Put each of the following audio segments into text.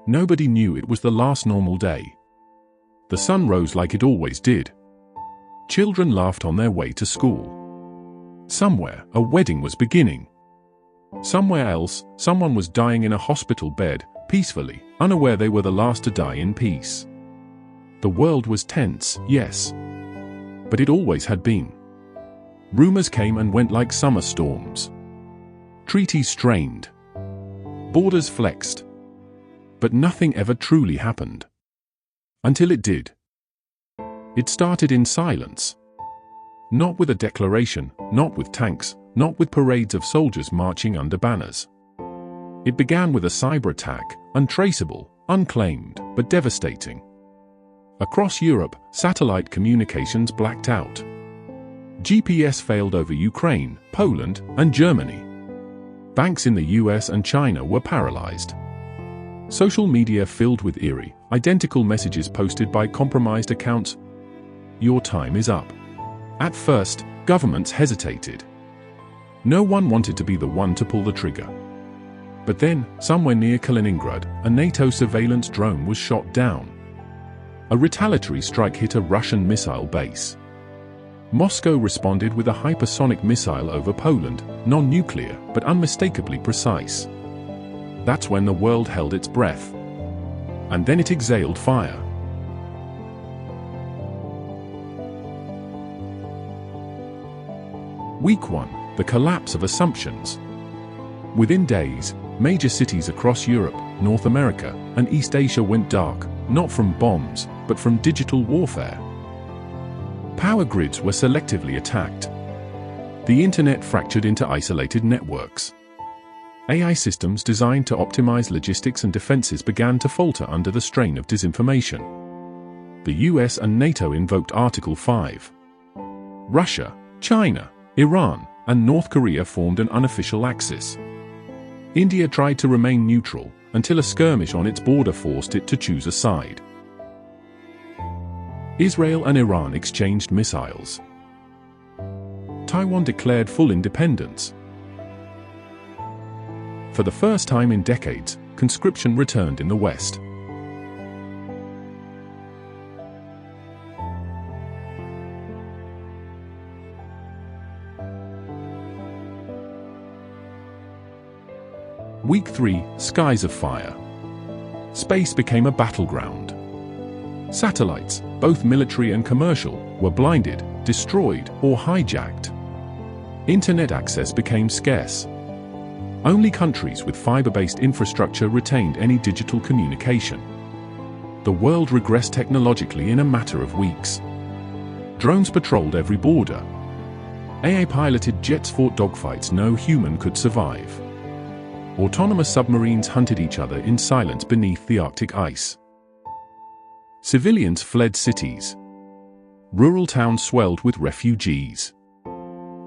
Nobody knew it was the last normal day. The sun rose like it always did. Children laughed on their way to school. Somewhere, a wedding was beginning. Somewhere else, someone was dying in a hospital bed, peacefully, unaware they were the last to die in peace. The world was tense, yes. But it always had been. Rumors came and went like summer storms. Treaties strained. Borders flexed. But nothing ever truly happened. Until it did. It started in silence. Not with a declaration, not with tanks, not with parades of soldiers marching under banners. It began with a cyber attack, untraceable, unclaimed, but devastating. Across Europe, satellite communications blacked out. GPS failed over Ukraine, Poland, and Germany. Banks in the US and China were paralyzed. Social media filled with eerie, identical messages posted by compromised accounts. Your time is up. At first, governments hesitated. No one wanted to be the one to pull the trigger. But then, somewhere near Kaliningrad, a NATO surveillance drone was shot down. A retaliatory strike hit a Russian missile base. Moscow responded with a hypersonic missile over Poland, non-nuclear, but unmistakably precise. That's when the world held its breath. And then it exhaled fire. Week 1, the collapse of assumptions. Within days, major cities across Europe, North America, and East Asia went dark, not from bombs, but from digital warfare. Power grids were selectively attacked. The internet fractured into isolated networks. AI systems designed to optimize logistics and defenses began to falter under the strain of disinformation. The US and NATO invoked Article 5. Russia, China, Iran, and North Korea formed an unofficial axis. India tried to remain neutral, until a skirmish on its border forced it to choose a side. Israel and Iran exchanged missiles. Taiwan declared full independence. For the first time in decades, conscription returned in the West. Week 3, Skies of Fire. Space became a battleground. Satellites, both military and commercial, were blinded, destroyed, or hijacked. Internet access became scarce. Only countries with fiber-based infrastructure retained any digital communication. The world regressed technologically in a matter of weeks. Drones patrolled every border. AI-piloted jets fought dogfights no human could survive. Autonomous submarines hunted each other in silence beneath the Arctic ice. Civilians fled cities. Rural towns swelled with refugees.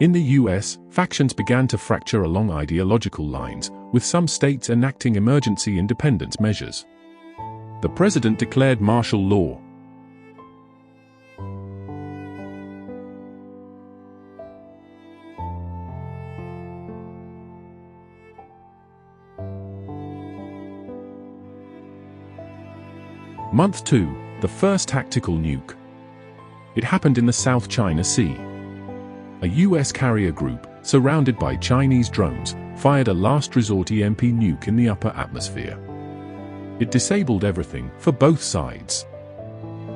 In the US, factions began to fracture along ideological lines, with some states enacting emergency independence measures. The president declared martial law. Month 2, the first tactical nuke. It happened in the South China Sea. A US carrier group, surrounded by Chinese drones, fired a last resort EMP nuke in the upper atmosphere. It disabled everything, for both sides.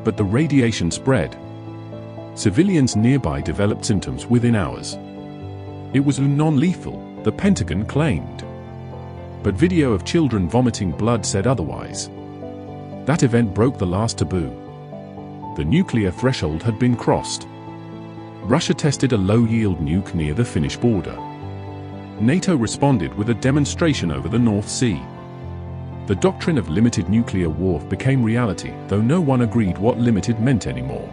But the radiation spread. Civilians nearby developed symptoms within hours. It was non-lethal, the Pentagon claimed. But video of children vomiting blood said otherwise. That event broke the last taboo. The nuclear threshold had been crossed. Russia tested a low-yield nuke near the Finnish border. NATO responded with a demonstration over the North Sea. The doctrine of limited nuclear warfare became reality, though no one agreed what limited meant anymore.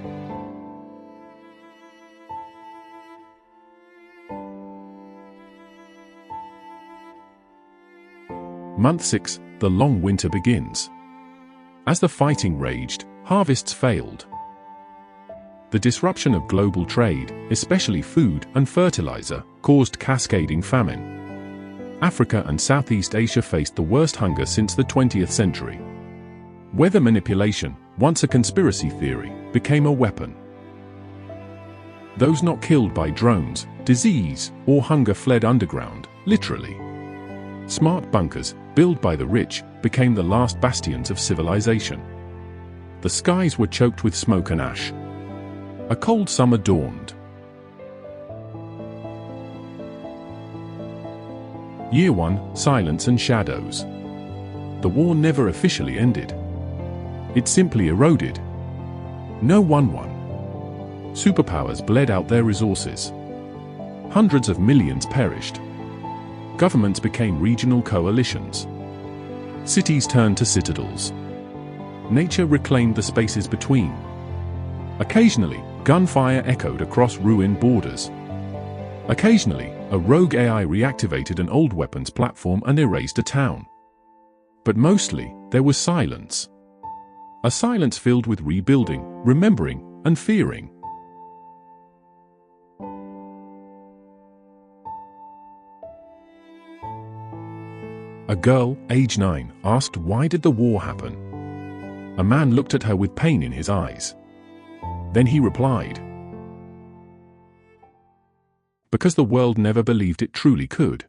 Month 6, the long winter begins. As the fighting raged, harvests failed. The disruption of global trade, especially food and fertilizer, caused cascading famine. Africa and Southeast Asia faced the worst hunger since the 20th century. Weather manipulation, once a conspiracy theory, became a weapon. Those not killed by drones, disease, or hunger fled underground, literally. Smart bunkers, built by the rich, became the last bastions of civilization. The skies were choked with smoke and ash. A cold summer dawned. Year 1, silence and shadows. The war never officially ended. It simply eroded. No one won. Superpowers bled out their resources. Hundreds of millions perished. Governments became regional coalitions. Cities turned to citadels. Nature reclaimed the spaces between. Occasionally, gunfire echoed across ruined borders. Occasionally, a rogue AI reactivated an old weapons platform and erased a town. But mostly, there was silence. A silence filled with rebuilding, remembering, and fearing. A girl, age 9, asked why did the war happen? A man looked at her with pain in his eyes. Then he replied, because the world never believed it truly could.